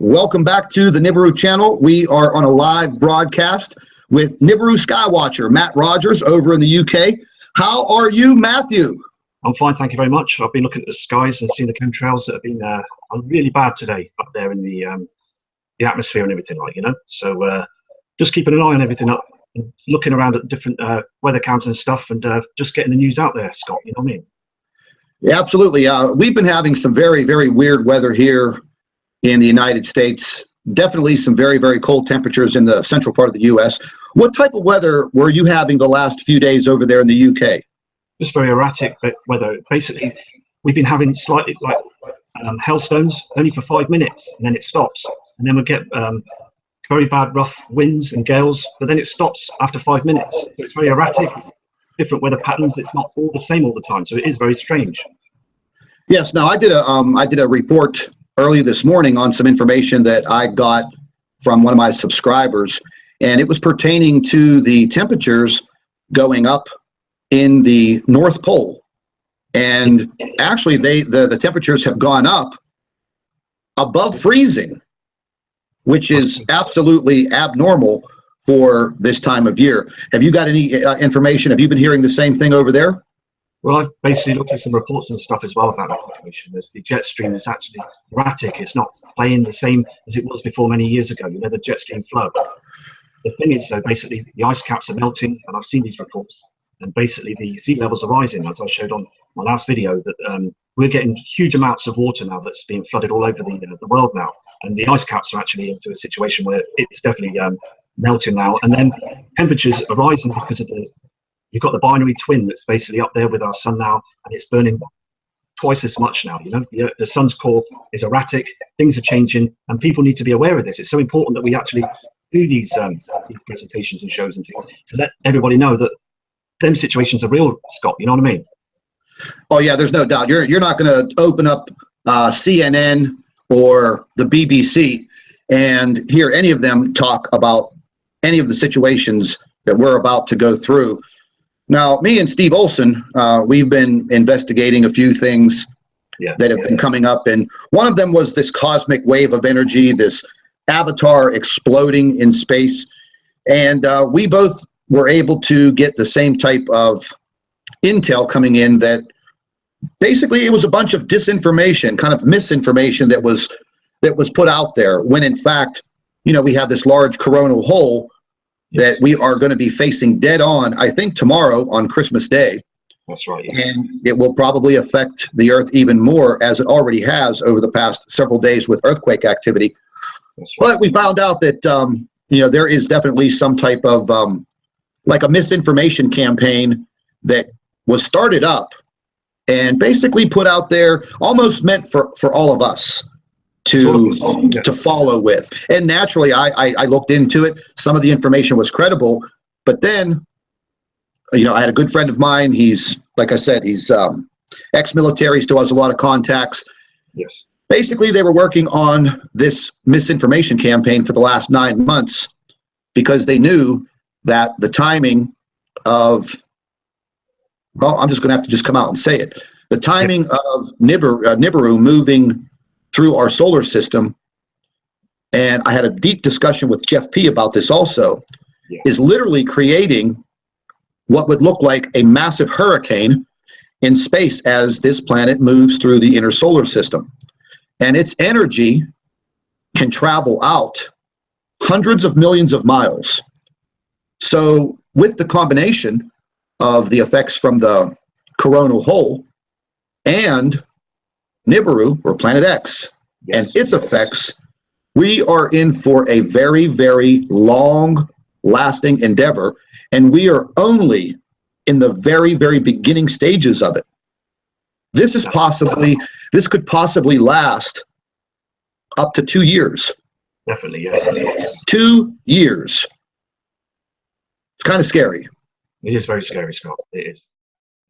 Welcome back to the NIBIRU channel. We are on a live broadcast with NIBIRU Skywatcher, Matt Rogers over in the UK. How are you, Matthew? I'm fine, thank you very much. I've been looking at the skies and seeing the chemtrails that have been really bad today up there in the atmosphere and everything, like, you know. So just keeping an eye on everything up, and looking around at different weather counters and stuff, and just getting the news out there, Scott. You know what I mean? Yeah, absolutely. We've been having some very, very weird weather here in the United States. Definitely some very, very cold temperatures in the central part of the U.S. What type of weather were you having the last few days over there in the UK? Just very erratic weather. Basically, we've been having slightly like hailstones only for 5 minutes, and then it stops. And then we get very bad rough winds and gales, but then it stops after 5 minutes. So it's very erratic, different weather patterns. It's not all the same all the time, so it is very strange. Yes. Now, I did a report early this morning on some information that I got from one of my subscribers, and it was pertaining to the temperatures going up in the North Pole. And actually, the temperatures have gone up above freezing, which is absolutely abnormal for this time of year. Have you got any information? Have you been hearing the same thing over there? Well, I've basically looked at some reports and stuff as well about that situation. As the jet stream is actually erratic. It's not playing the same as it was before many years ago. You know, the jet stream flow. The thing is, though, basically the ice caps are melting, and I've seen these reports. And basically the sea levels are rising, as I showed on my last video. That we're getting huge amounts of water now that's being flooded all over the world now. And the ice caps are actually into a situation where it's definitely melting now. And then temperatures are rising because of you've got the binary twin that's basically up there with our sun now, and it's burning twice as much now. You know, the sun's core is erratic, things are changing, and people need to be aware of this. It's so important that we actually do these presentations and shows and things to let everybody know that them situations are real, Scott. You know what I mean? Oh yeah, there's no doubt. You're not going to open up CNN or the BBC and hear any of them talk about any of the situations that we're about to go through. Now, me and Steve Olson, we've been investigating a few things that have been coming up, and one of them was this cosmic wave of energy, this avatar exploding in space, and we both were able to get the same type of intel coming in that basically it was a bunch of disinformation, kind of misinformation that was put out there, when in fact, you know, we have this large coronal hole that we are going to be facing dead on, I think tomorrow on Christmas Day. That's right. Yeah. And it will probably affect the Earth even more, as it already has over the past several days with earthquake activity. That's right. But we found out that, you know, there is definitely some type of like a misinformation campaign that was started up and basically put out there, almost meant for all of us to follow with. And naturally, I looked into it. Some of the information was credible, but then, you know, I had a good friend of mine. He's, like I said, he's ex-military, still has a lot of contacts. Yes. Basically, they were working on this misinformation campaign for the last 9 months because they knew that the timing of, well, I'm just going to have to just come out and say it. The timing of NIBIRU moving through our solar system, and I had a deep discussion with Jeff P. about this also, is literally creating what would look like a massive hurricane in space as this planet moves through the inner solar system. And its energy can travel out hundreds of millions of miles. So with the combination of the effects from the coronal hole and NIBIRU, or Planet X, and its effects, we are in for a very, very long-lasting endeavor, and we are only in the very, very beginning stages of it. This could possibly last up to 2 years. Definitely, yes. 2 years. It's kind of scary. It is very scary, Scott. It is.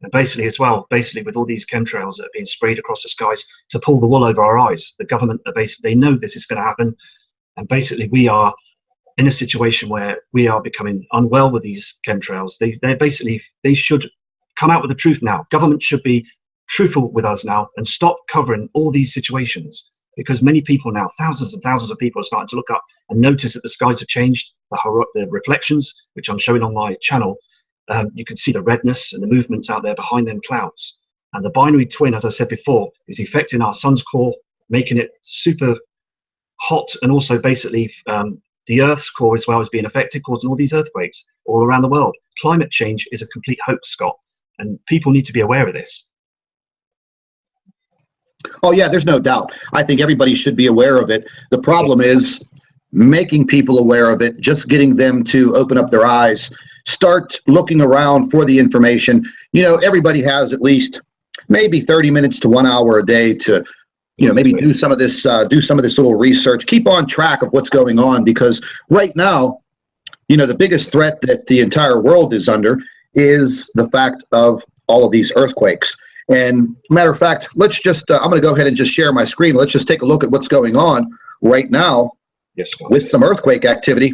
And basically as well, with all these chemtrails that are being sprayed across the skies to pull the wool over our eyes, the government are basically, they know this is going to happen. And basically we are in a situation where we are becoming unwell with these chemtrails. They should come out with the truth now. Government should be truthful with us now and stop covering all these situations, because many people now, thousands and thousands of people, are starting to look up and notice that the skies have changed. The reflections, which I'm showing on my channel, you can see the redness and the movements out there behind them clouds. And the binary twin, as I said before, is affecting our sun's core, making it super hot, and also basically the Earth's core as well is being affected, causing all these earthquakes all around the world. Climate change is a complete hoax, Scott, and people need to be aware of this. Oh yeah, there's no doubt. I think everybody should be aware of it. The problem is making people aware of it, just getting them to open up their eyes, start looking around for the information. You know, everybody has at least maybe 30 minutes to 1 hour a day to, you know, maybe do some of this little research, keep on track of what's going on, because right now, you know, the biggest threat that the entire world is under is the fact of all of these earthquakes. And matter of fact, let's just, I'm going to go ahead and just share my screen. Let's just take a look at what's going on right now with some earthquake activity.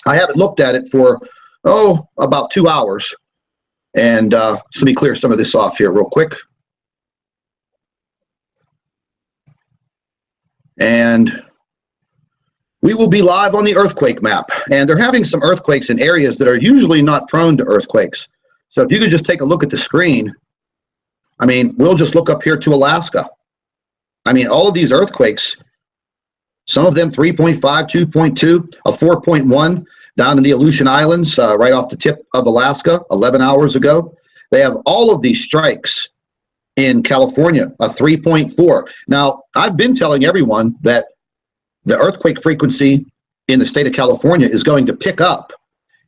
I haven't looked at it for, about 2 hours. And so let me clear some of this off here real quick. And we will be live on the earthquake map. And they're having some earthquakes in areas that are usually not prone to earthquakes. So if you could just take a look at the screen, I mean, we'll just look up here to Alaska. I mean, all of these earthquakes, some of them 3.5, 2.2, a 4.1 down in the Aleutian Islands, right off the tip of Alaska, 11 hours ago. They have all of these strikes in California, a 3.4. Now, I've been telling everyone that the earthquake frequency in the state of California is going to pick up.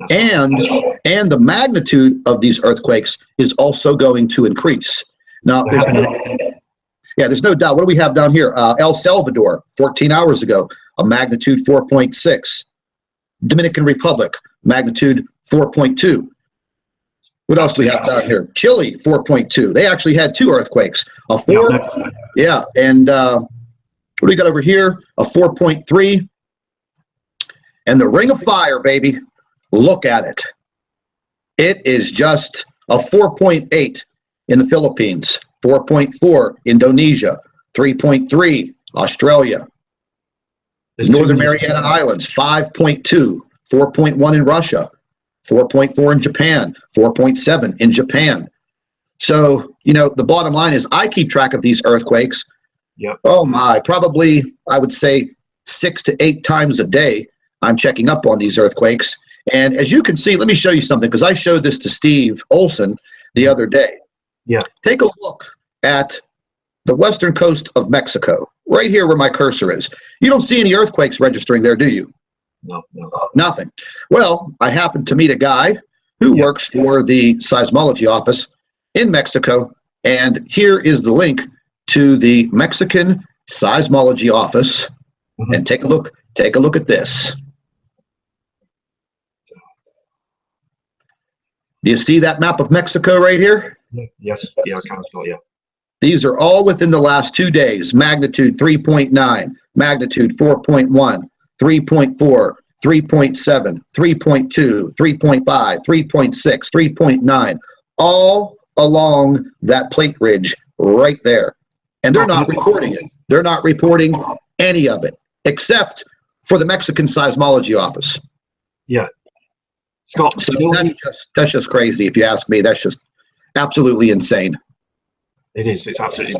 And the magnitude of these earthquakes is also going to increase. Now, there's no doubt. What do we have down here? El Salvador, 14 hours ago, a magnitude 4.6. Dominican Republic, magnitude 4.2. What else do we have down here? Chile, 4.2. They actually had 2 earthquakes. A 4, yeah, and what do we got over here? A 4.3. And the Ring of Fire, baby. Look at it. It is just a 4.8 in the Philippines, 4.4 Indonesia, 3.3 Australia, Northern Mariana Islands, 5.2, 4.1 in Russia, 4.4 in Japan, 4.7 in Japan. So, you know, the bottom line is I keep track of these earthquakes. Yep. Oh my, probably I would say 6 to 8 times a day I'm checking up on these earthquakes. And as you can see, let me show you something, because I showed this to Steve Olson the other day. Yeah. Take a look at the western coast of Mexico, right here where my cursor is. You don't see any earthquakes registering there, do you? No. Nothing. Well, I happened to meet a guy who works for the seismology office in Mexico, and here is the link to the Mexican seismology office. And take a look at this. Do you see that map of Mexico right here? Yes. Yeah, I can still, yeah. These are all within the last 2 days. Magnitude 3.9, magnitude 4.1, 3.4, 3.7, 3.2, 3.5, 3.6, 3.9, all along that plate ridge right there. And they're not recording it. They're not reporting any of it, except for the Mexican seismology office. Yeah. Scott, so that's just crazy, if you ask me. That's just absolutely insane. It is. It's absolutely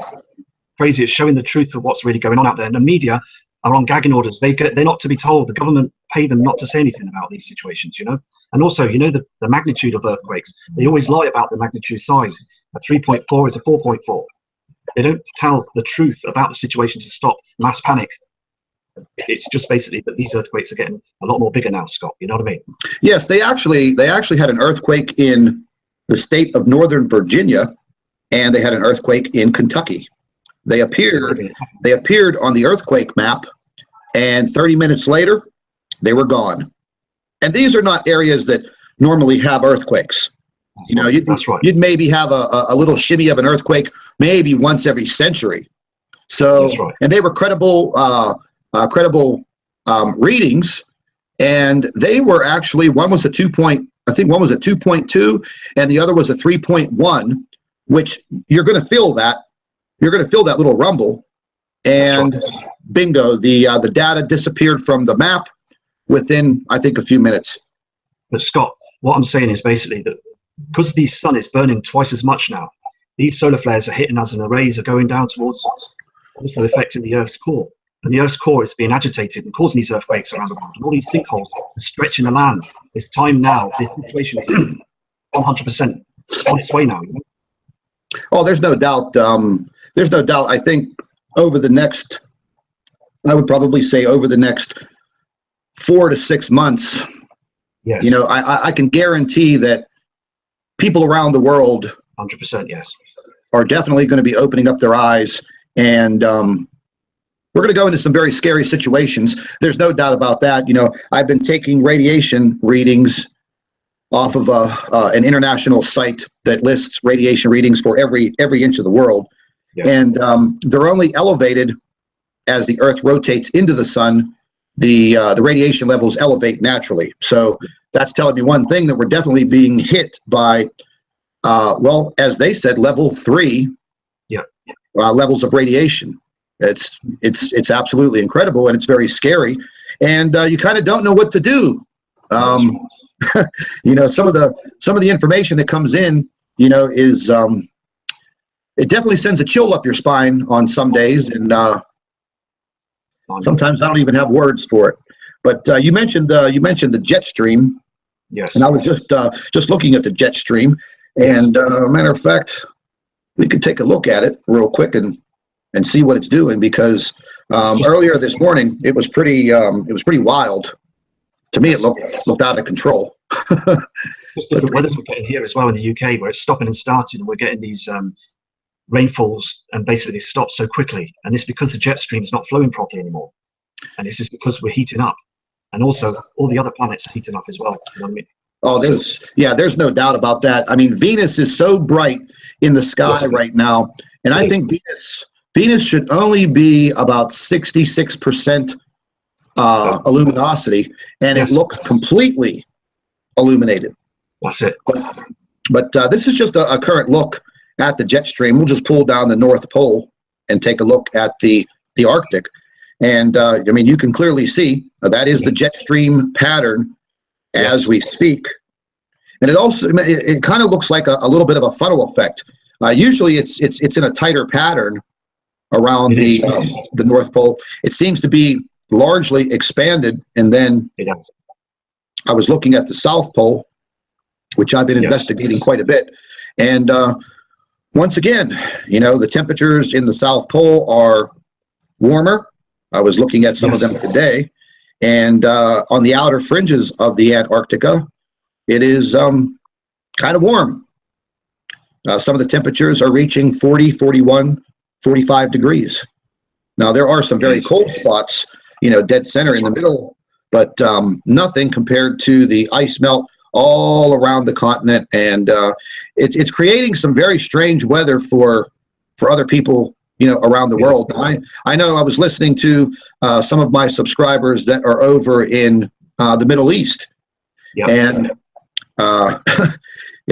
crazy. It's showing the truth of what's really going on out there. And the media are on gagging orders. They're not to be told. The government pay them not to say anything about these situations, you know. And also, you know, the magnitude of earthquakes. They always lie about the magnitude size. A 3.4 is a 4.4. They don't tell the truth about the situation to stop mass panic. It's just basically that these earthquakes are getting a lot more bigger now, Scott. You know what I mean? Yes, they actually had an earthquake in the state of Northern Virginia, and they had an earthquake in Kentucky. They appeared on the earthquake map, and 30 minutes later, they were gone. And these are not areas that normally have earthquakes. You know, you'd maybe have a little shimmy of an earthquake maybe once every century. So, and they were credible readings, and they were actually, one was a 2.2, and the other was a 3.1, which you're going to feel that little rumble. and bingo, the data disappeared from the map within, I think, a few minutes. But Scott, what I'm saying is basically that because the sun is burning twice as much now, these solar flares are hitting us and the rays are going down towards us, also affecting the Earth's core. And the Earth's core is being agitated and causing these earthquakes around the world. And all these sinkholes are stretching the land. It's time now. This situation is 100% on its way now. You know? Oh, there's no doubt. There's no doubt. I think over the next, I would probably say over the next 4 to 6 months, yes. You know, I can guarantee that people around the world 100%, yes, are definitely going to be opening up their eyes, and we're going to go into some very scary situations. There's no doubt about that. You know, I've been taking radiation readings off of an international site that lists radiation readings for every inch of the world, yeah. And they're only elevated as the Earth rotates into the sun. The radiation levels elevate naturally. So that's telling me one thing, that we're definitely being hit by, well, as they said, level 3 levels of radiation. It's absolutely incredible, and it's very scary, and you kind of don't know what to do. You know, some of the information that comes in, you know, is it definitely sends a chill up your spine on some days, and sometimes I don't even have words for it. But you mentioned the jet stream. Yes. And I was just looking at the jet stream, and matter of fact, we could take a look at it real quick and see what it's doing, because earlier this morning it was pretty wild. To me, it looked out of control. Just the weather we're getting here as well in the UK, where it's stopping and starting, and we're getting these rainfalls, and basically stop so quickly. And it's because the jet stream is not flowing properly anymore, and it's just because we're heating up, and also all the other planets are heating up as well. You know what I mean? Oh, there's no doubt about that. I mean, Venus is so bright in the sky right now, and I think Venus should only be about 66% luminosity, and it looks completely illuminated. That's it. But this is just a current look at the jet stream. We'll just pull down the North Pole and take a look at the Arctic, and I mean, you can clearly see that is the jet stream pattern as we speak. And it also it kind of looks like a little bit of a funnel effect. Usually it's in a tighter pattern around the North Pole. It seems to be largely expanded, and then I was looking at the South Pole, which I've been investigating quite a bit, and once again, you know, the temperatures in the South Pole are warmer. I was looking at some of them today, and on the outer fringes of the Antarctica, it is kind of warm. Some of the temperatures are reaching 40, 41, 45 degrees. Now, there are some very cold spots, you know, dead center in the middle, but nothing compared to the ice melt all around the continent. And it's creating some very strange weather for other people, you know, around the world. I know I was listening to some of my subscribers that are over in the Middle East, and I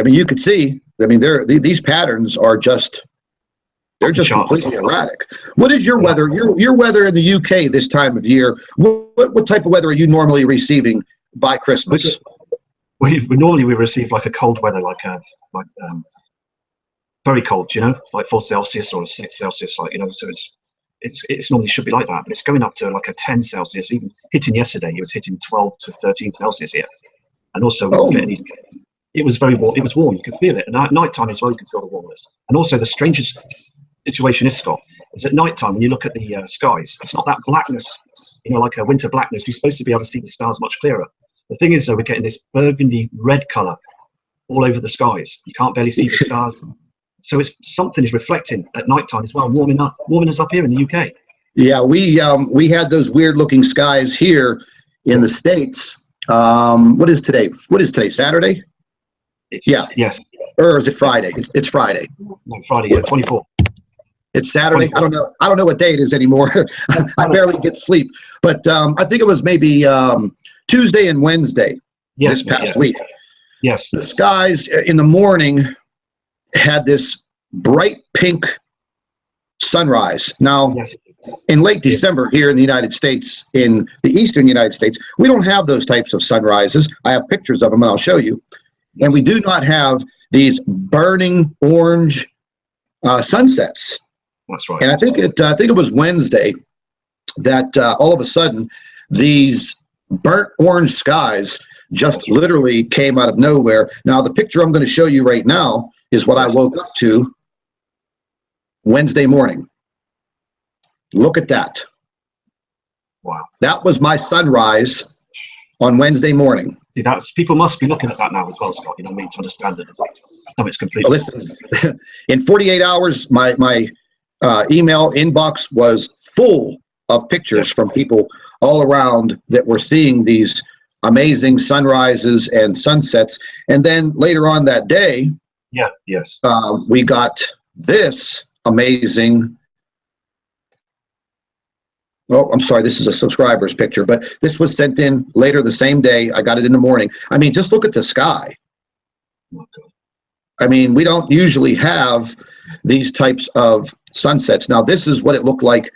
mean, you could see, I mean, these patterns are just, they're just completely erratic. What is your weather? Your weather in the UK this time of year? What type of weather are you normally receiving by Christmas? We normally receive like a cold weather, like very cold, you know, like 4 Celsius or 6 Celsius, like, you know. So it's normally should be like that, but it's going up to like a 10 Celsius. Even hitting yesterday, it was hitting 12 to 13 Celsius here, and also it was very warm. It was warm. You could feel it, and at night time as well, you could feel the warmness. And also, the strangest situation is, Scott, is at night time when you look at the skies, it's not that blackness, you know, like a winter blackness. You're supposed to be able to see the stars much clearer. The thing is, though, we're getting this burgundy red color all over the skies. You can't barely see the stars. So something is reflecting at night time as well, warming us up here in the UK. Yeah, we had those weird looking skies here in the States. What is today? Saturday? Yes. Or is it Friday? It's Friday. No, Friday, yeah, 24. It's Saturday. 24. I don't know what day it is anymore. I barely get sleep. But I think it was maybe Tuesday and Wednesday this past week. Yes. The skies in the morning had this bright pink sunrise. Now, in late December here in the United States, in the eastern United States, we don't have those types of sunrises. I have pictures of them and I'll show you. And we do not have these burning orange sunsets. That's right. And I think it was Wednesday that all of a sudden these burnt orange skies just literally came out of nowhere. Now, the picture I'm going to show you right now is what I woke up to Wednesday morning. Look at that. Wow. That was my sunrise on Wednesday morning. See, people must be looking at that now as well, Scott, you know what I mean, to understand that it's completely... Listen, in 48 hours, my email inbox was full of pictures from people all around that were seeing these amazing sunrises and sunsets. And then later on that day, we got this amazing... Oh, I'm sorry, this is a subscriber's picture, but this was sent in later the same day. I got it in the morning. I mean, just look at the sky. I mean, we don't usually have these types of sunsets. Now, this is what it looked like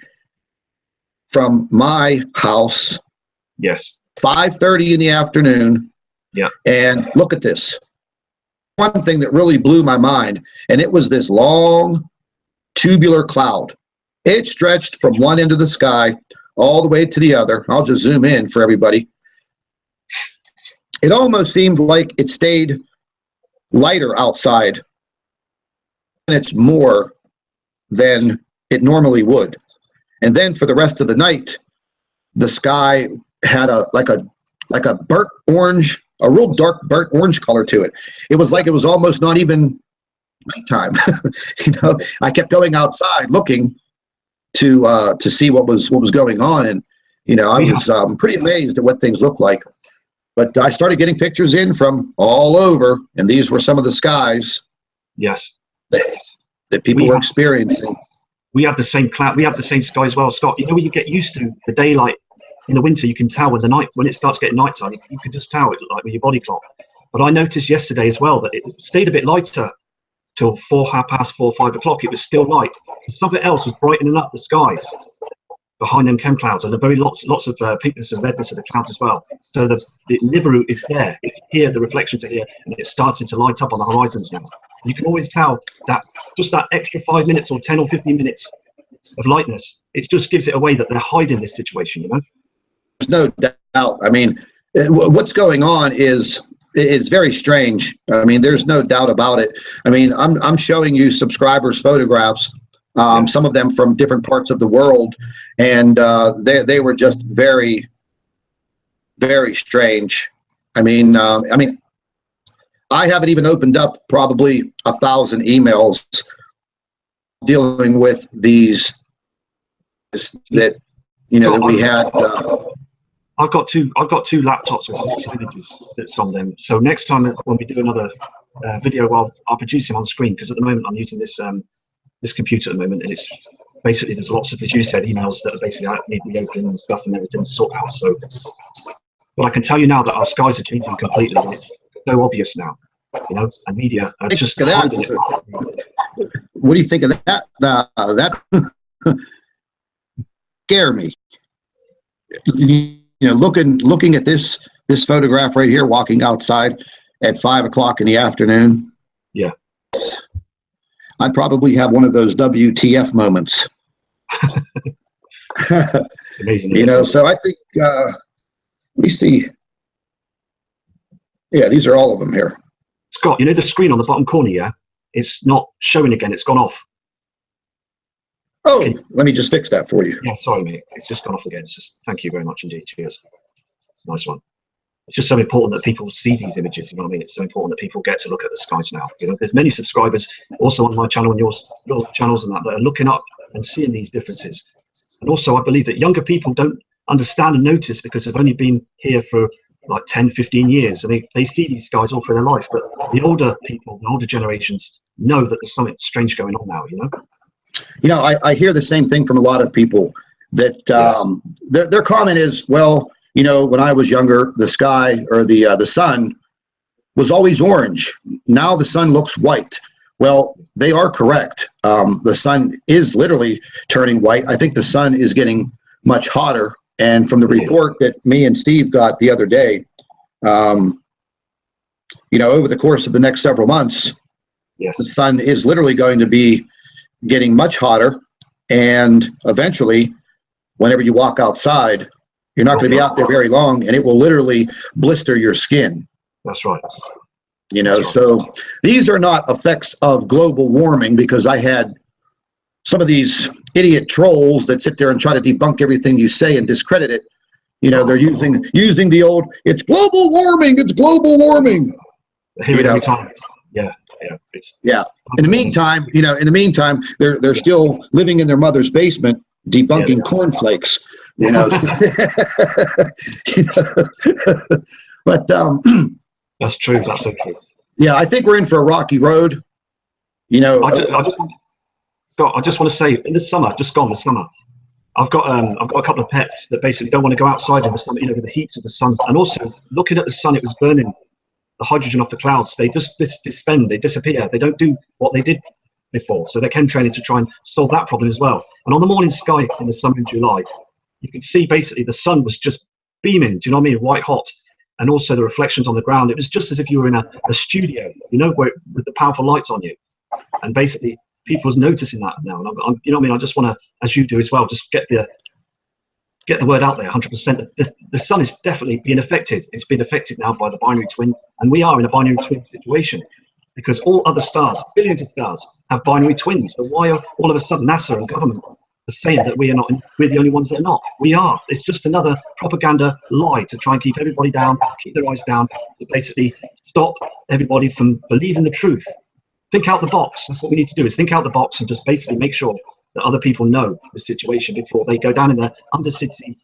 from my house. Yes. 5:30 in the afternoon. Yeah. And look at this. One thing that really blew my mind, and it was this long tubular cloud. It stretched from one end of the sky all the way to the other. I'll just zoom in for everybody. It almost seemed like it stayed lighter outside minutes more than it normally would. And then for the rest of the night, the sky had like a burnt orange, a real dark burnt orange color to it. It was like it was almost not even nighttime. You know, I kept going outside looking to see what was going on, and you know, I was pretty amazed at what things look like. But I started getting pictures in from all over, and these were some of the skies. Yes. That people were experiencing. We have the same cloud. We have the same sky as well, Scott. You know, when you get used to the daylight in the winter, you can tell when it starts getting nighttime. You can just tell it, like with your body clock. But I noticed yesterday as well that it stayed a bit lighter till 4:30, 5 o'clock. It was still light. So something else was brightening up the skies behind them chem clouds, and very lots of pinkness and redness of the clouds as well. So the NIBIRU is there. It's here. The reflections are here, and it's starting to light up on the horizons now. You can always tell that just that extra 5 minutes or 10 or 15 minutes of lightness, it just gives it away that they're hiding this situation. You know, there's no doubt. I mean, what's going on is very strange. I mean, there's no doubt about it. I mean, I'm showing you subscribers' photographs, some of them from different parts of the world, and they were just very, very strange. I mean, I haven't even opened up probably 1,000 emails dealing with these that that we had. I've got two laptops with 6 images that's on them. So next time when we do another video, I'll produce them on screen, because at the moment I'm using this this computer at the moment, and it's basically there's lots of, as you said, emails that are basically need reopening and stuff and everything to sort out. So, but I can tell you now that our skies are changing completely. It's so obvious now, you know, and media are just hiding it. What do you think of that? That scare me. You know, looking at this photograph right here, walking outside at 5 o'clock in the afternoon. Yeah. I'd probably have one of those WTF moments. Amazing. You know, so I think we see. Yeah, these are all of them here. Scott, you know the screen on the bottom corner, yeah? It's not showing again. It's gone off. Oh, let me just fix that for you. Yeah, sorry, mate. It's just gone off again. It's just, thank you very much indeed. Cheers. Nice one. It's just so important that people see these images. You know what I mean? It's so important that people get to look at the skies now. You know, there's many subscribers also on my channel and your channels and that are looking up and seeing these differences. And also, I believe that younger people don't understand and notice because they've only been here for like 10, 15 years. I mean, they see these skies all through their life. But the older people, the older generations, know that there's something strange going on now. You know. You know, I hear the same thing from a lot of people that their comment is, well, you know, when I was younger, the sky or the sun was always orange. Now the sun looks white. Well, they are correct. The sun is literally turning white. I think the sun is getting much hotter. And from the report that me and Steve got the other day, you know, over the course of the next several months, Yes. the sun is literally going to be getting much hotter. And eventually, whenever you walk outside, you're not going to be out there very long, and it will literally blister your skin. That's right. You know, so these are not effects of global warming, because I had some of these idiot trolls that sit there and try to debunk everything you say and discredit it. You know, they're using the old, it's global warming, it's global warming. Every time. Yeah. Yeah. In the meantime, you know, they're still living in their mother's basement debunking cornflakes. You know, but that's true. That's so true. Yeah, I think we're in for a rocky road. You know, I just want to say, in the summer, just gone the summer, I've got a couple of pets that basically don't want to go outside in the summer, you know, with the heat of the sun, and also looking at the sun, it was burning the hydrogen off the clouds. They just they disappear. They don't do what they did before. So they're chemtrailing to try and solve that problem as well. And on the morning sky in the summer in July, you could see basically the sun was just beaming, do you know what I mean, white hot, and also the reflections on the ground. It was just as if you were in a studio, you know, with the powerful lights on you. And basically people's noticing that now. And I'm you know what I mean, I just want to, as you do as well, just get the word out there 100%. The sun is definitely being affected. It's been affected now by the binary twin, and we are in a binary twin situation, because all other stars, billions of stars, have binary twins. So why are all of a sudden NASA and government are saying that we're the only ones that are not? We are. It's just another propaganda lie to try and keep everybody down, keep their eyes down, to basically stop everybody from believing the truth. Think out the box. That's what we need to do, is think out the box and just basically make sure that other people know the situation before they go down in their cities,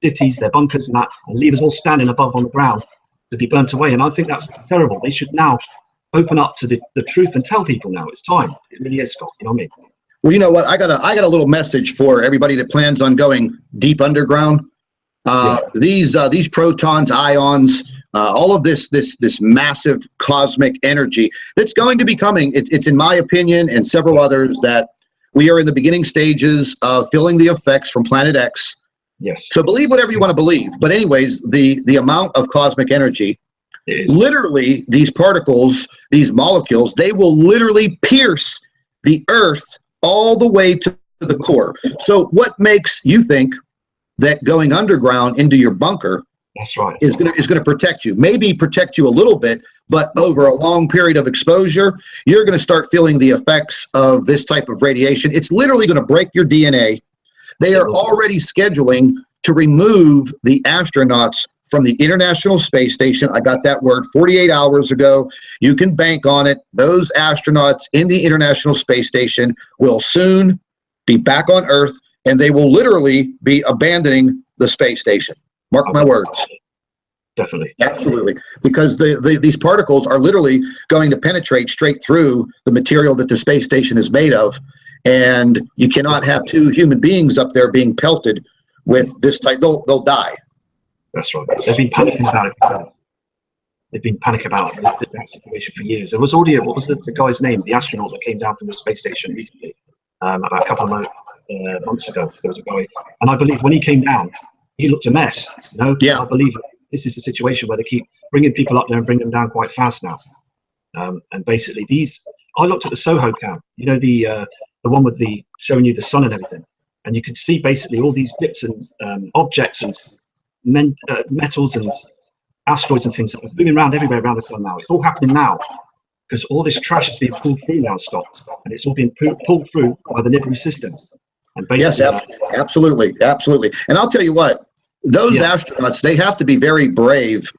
their bunkers and that, and leave us all standing above on the ground to be burnt away. And I think that's terrible. They should now open up to the truth and tell people now. It's time. It really is, Scott. You know what I mean? well, you know what? I got a little message for everybody that plans on going deep underground. These protons, ions, all of this massive cosmic energy that's going to be coming. It's in my opinion and several others that we are in the beginning stages of feeling the effects from Planet X. Yes. So believe whatever you want to believe. But anyways, the amount of cosmic energy, literally these particles, these molecules, they will literally pierce the Earth all the way to the core. So what makes you think that going underground into your bunker That's right. is going to protect you? Maybe protect you a little bit, but over a long period of exposure, you're going to start feeling the effects of this type of radiation. It's literally going to break your DNA. They are already scheduling to remove the astronauts from the International Space Station. I got that word 48 hours ago. You can bank on it. Those astronauts in the International Space Station will soon be back on Earth, and they will literally be abandoning the space station. Mark my words. Definitely. Absolutely. Because these particles are literally going to penetrate straight through the material that the space station is made of. And you cannot have two human beings up there being pelted with this type. They'll die. That's right. They've been panicking about it. They've been panicking about that situation for years. There was already, what was the guy's name? The astronaut that came down from the space station recently, about a couple of months ago. There was a guy, and I believe when he came down, he looked a mess. You know? Yeah. I believe this is the situation where they keep bringing people up there and bring them down quite fast now. And basically, I looked at the Soho cam. You know, the one with the showing you the sun and everything, and you could see basically all these bits and objects and metals and asteroids and things that are moving around everywhere around the sun now. It's all happening now because all this trash is being pulled through now, Scott, and it's all being pulled through by the NIBIRU system. And yes, absolutely. And I'll tell you what, those astronauts, they have to be very brave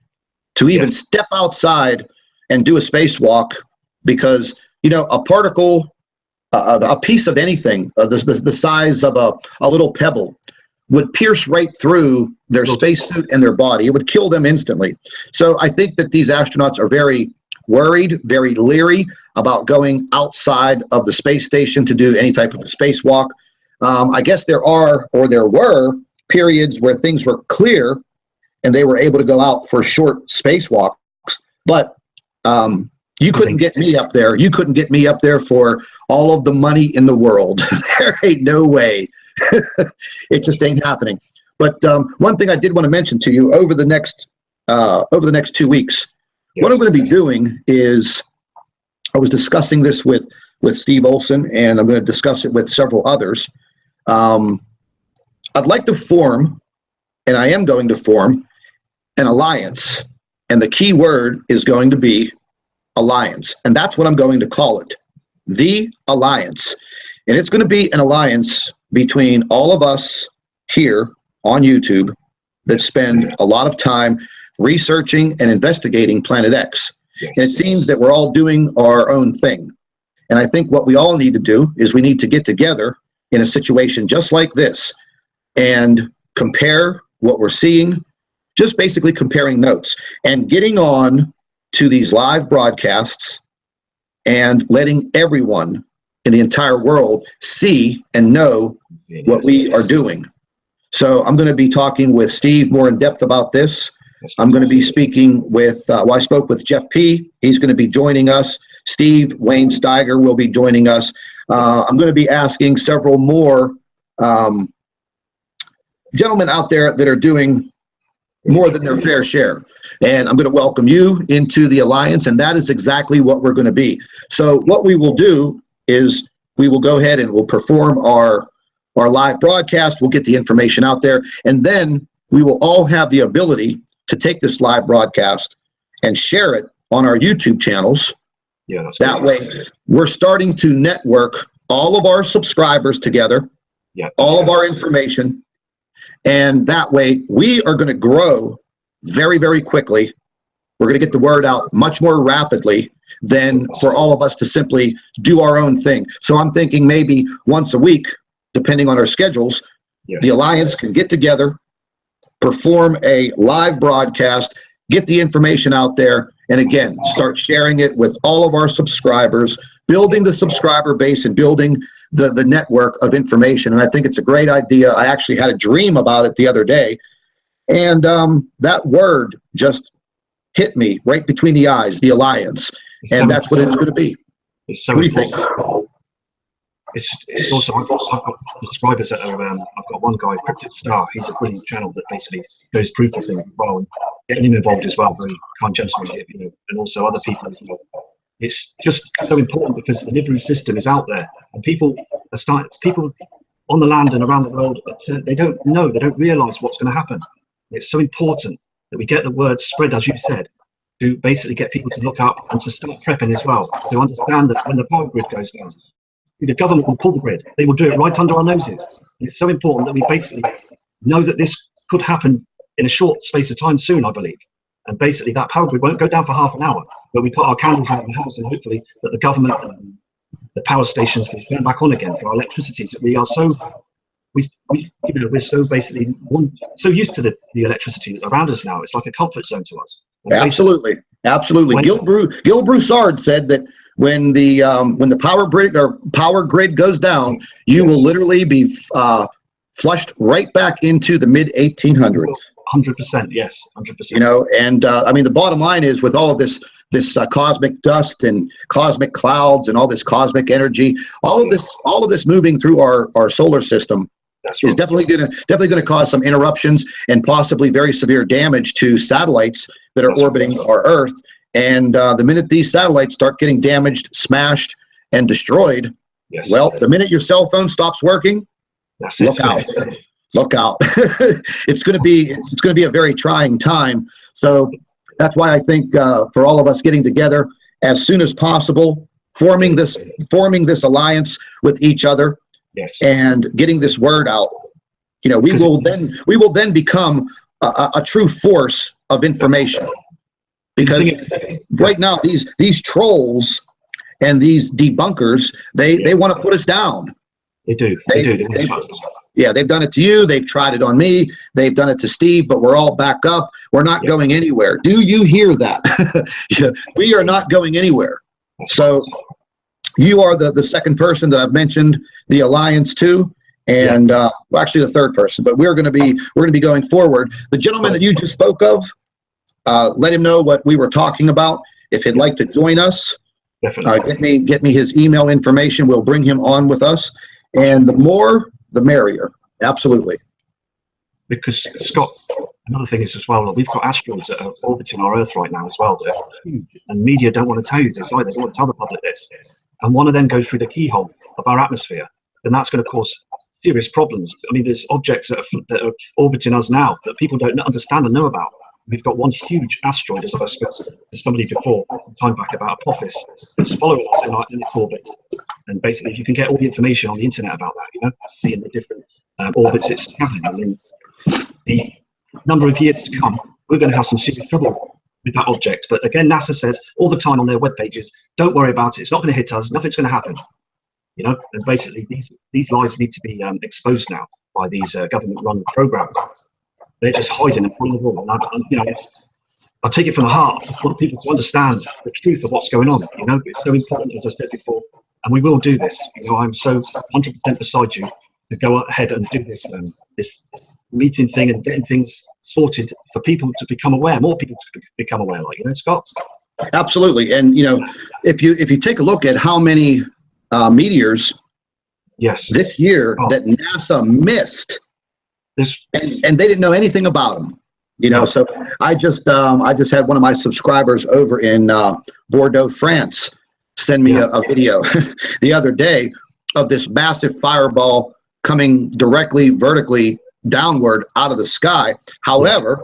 to even step outside and do a spacewalk, because, you know, a particle, a piece of anything, the size of a little pebble, would pierce right through their spacesuit and their body. It would kill them instantly. So I think that these astronauts are very worried, very leery about going outside of the space station to do any type of a spacewalk. I guess there were periods where things were clear and they were able to go out for short spacewalks. But You couldn't get me up there. You couldn't get me up there for all of the money in the world. There ain't no way. It just ain't happening. But one thing I did want to mention to you over the next 2 weeks, what I'm going to be doing is, I was discussing this with Steve Olson, and I'm going to discuss it with several others. I'd like to form, and I am going to form, an alliance. And the key word is going to be alliance. And that's what I'm going to call it, the alliance. And it's going to be an alliance between all of us here on YouTube that spend a lot of time researching and investigating Planet X. And it seems that we're all doing our own thing. And I think what we all need to do is we need to get together in a situation just like this and compare what we're seeing, just basically comparing notes and getting on to these live broadcasts and letting everyone in the entire world see and know what we are doing. So I'm going to be talking with Steve more in depth about this. I'm going to be speaking with, I spoke with Jeff P. He's going to be joining us. Steve Wayne Steiger will be joining us. I'm going to be asking several more gentlemen out there that are doing more than their fair share. And I'm going to welcome you into the alliance, and that is exactly what we're going to be. So what we will do is we will go ahead and we'll perform our live broadcast. We'll get the information out there, and then we will all have the ability to take this live broadcast and share it on our YouTube channels. Yeah, that way, we're starting to network all of our subscribers together, all of our information, and that way we are going to grow very, very quickly. We're going to get the word out much more rapidly than for all of us to simply do our own thing. So I'm thinking maybe once a week, depending on our schedules, the Alliance can get together, perform a live broadcast, get the information out there, and again, start sharing it with all of our subscribers, building the subscriber base and building the network of information. And I think it's a great idea. I actually had a dream about it the other day, and that word just hit me right between the eyes, the Alliance, and that's what it's going to be. It's so what do you think? It's also, I've got subscribers that are around. I've got one guy, Cryptic Star. He's a brilliant channel that basically goes proof of things as well, and getting him involved as well. Very kind gentleman, and also other people as well. It's just so important because the NIBIRU system is out there, and people are starting. People on the land and around the world, they don't know, they don't realise what's going to happen. It's so important that we get the word spread, as you said, to basically get people to look up and to start prepping as well, to understand that when the power grid goes down, the government will pull the grid. They will do it right under our noses. And it's so important that we basically know that this could happen in a short space of time soon, I believe. And basically that power grid won't go down for half an hour, but we put our candles out in the house and hopefully that the government and the power stations will turn back on again for our electricity. So we are so, we're so basically so used to the electricity around us now. It's like a comfort zone to us. And absolutely, absolutely. Gil Broussard said that when the power grid goes down, you will literally be flushed right back into the mid 1800s. 100%, yes, 100%. You know, and I mean, the bottom line is with all of this cosmic dust and cosmic clouds and all this cosmic energy, all of this moving through our solar system is definitely going to cause some interruptions and possibly very severe damage to satellites that are orbiting our Earth. And the minute these satellites start getting damaged, smashed, and destroyed, well, the minute your cell phone stops working, look out. Look out. It's going to be a very trying time. So that's why I think for all of us getting together as soon as possible, forming this alliance with each other, and getting this word out, you know, we will then become a true force of information. Because right now these trolls and these debunkers, they want to put us down. They do. Yeah, they've done it to you. They've tried it on me. They've done it to Steve, but we're all back up. We're not going anywhere. Do you hear that? We are not going anywhere. So you are the second person that I've mentioned the alliance to, and well, actually the third person. But we're going to be going forward. The gentleman that you just spoke of, let him know what we were talking about. if he'd like to join us, Definitely. get me his email information. We'll bring him on with us, and the more, the merrier. Absolutely. Because, Scott, another thing is as well, we've got asteroids that are orbiting our Earth right now as well. They're huge, and media don't want to tell you this either. They don't want to tell the public this. And one of them goes through the keyhole of our atmosphere, then that's going to cause serious problems. I mean, there's objects that are orbiting us now that people don't understand and know about. We've got one huge asteroid, as I spoke to somebody before, some time back, about Apophis, that's following us in its orbit. And basically, if you can get all the information on the internet about that, you know, seeing the different orbits it's having, I mean, the number of years to come, we're going to have some serious trouble with that object. But again, NASA says all the time on their web pages, don't worry about it. It's not going to hit us. Nothing's going to happen. You know, and basically these lies need to be exposed now by these government-run programs. They're just hiding and pulling the wool. And you know, I take it from the heart. I want people to understand the truth of what's going on. You know, it's so important, as I said before, and we will do this. You know, I'm so 100% beside you to go ahead and do this this meeting thing and getting things sorted for people to become aware, more people to become aware, like, you know, Scott. Absolutely. And you know, if you take a look at how many meteors this year that NASA missed, and they didn't know anything about them, you know. So I just had one of my subscribers over in Bordeaux, France, send me a video the other day of this massive fireball coming directly vertically downward out of the sky. However,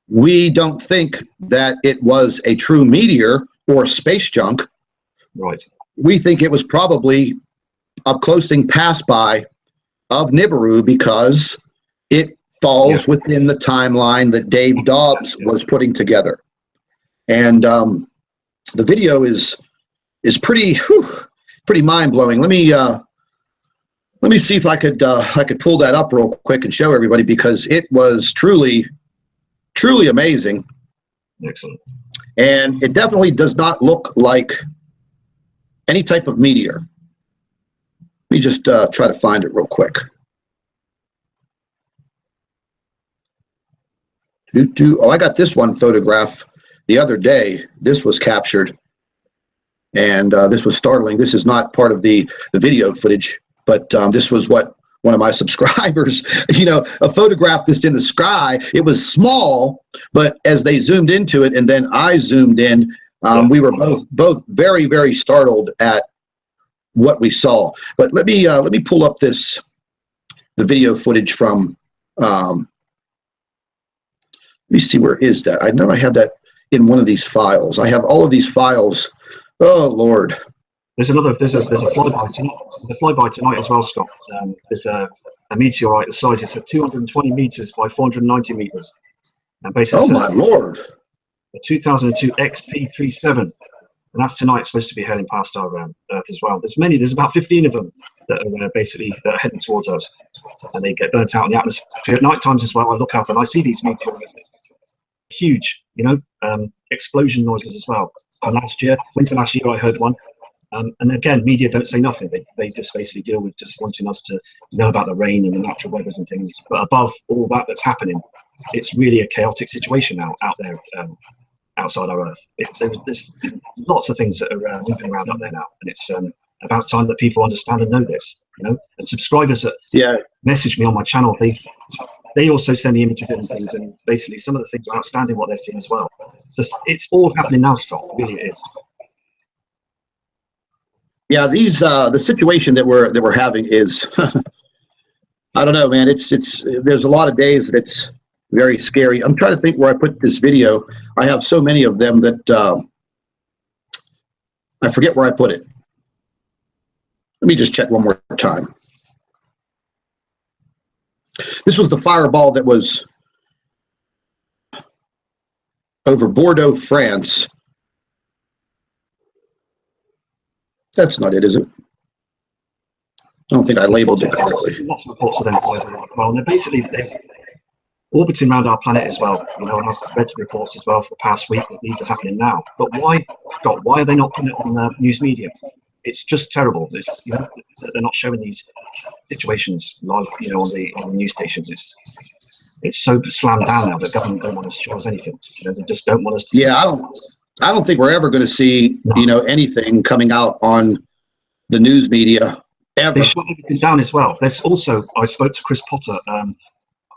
we don't think that it was a true meteor or space junk. Right. We think it was probably a closing pass-by of NIBIRU because it falls within the timeline that Dave Dobbs was putting together. And the video is pretty mind-blowing. Let me see if I could pull that up real quick and show everybody, because it was truly amazing. Excellent. And it definitely does not look like any type of meteor. Let me just try to find it real quick. Oh, I got this one photograph the other day. This was captured, and this was startling. This is not part of the video footage, but this was what one of my subscribers, you know, photographed this in the sky. It was small, but as they zoomed into it and then I zoomed in, we were both very, very startled at what we saw. But let me pull up the video footage from. Let me see, where is that? I know I have that in one of these files. I have all of these files. Oh Lord. There's a flyby tonight. There's a flyby tonight as well, Scott. There's a meteorite. The size is 220 meters by 490 meters. And basically, oh my Lord. A 2002 XP37, and that's tonight supposed to be heading past our Earth as well. There's about 15 of them that are that are heading towards us, and they get burnt out in the atmosphere at night times as well. I look out and I see these meteorites, huge, you know, explosion noises as well. And winter last year, I heard one. And again, media don't say nothing. They just basically deal with just wanting us to know about the rain and the natural weathers and things. But above all that's happening, it's really a chaotic situation now out there. Outside our Earth, there's lots of things that are moving around up there now, and it's about time that people understand and know this, you know. And subscribers that message me on my channel, they also send me images and things, and basically some of the things are outstanding what they're seeing as well. So it's all happening now, Scott. Really, it is. Yeah, these the situation that we're having is I don't know, man. It's there's a lot of days that it's very scary. I'm trying to think where I put this video. I have so many of them that I forget where I put it. Let me just check one more time. This was the fireball that was over Bordeaux, France. That's not it, is it? I don't think I labeled it correctly. Lots of reports of them. Well, they're orbiting around our planet as well. You know, and I've read reports as well for the past week that these are happening now. But why, Scott? Why are they not putting it on the news media? It's just terrible. It's, you know, they're not showing these situations live, you know, on the news stations. It's so slammed down now. The government don't want us to show us anything. You know, they just don't want us to. Yeah, I don't think we're ever going to see, you know, anything coming out on the news media ever. They shut everything down as well. There's also, I spoke to Chris Potter.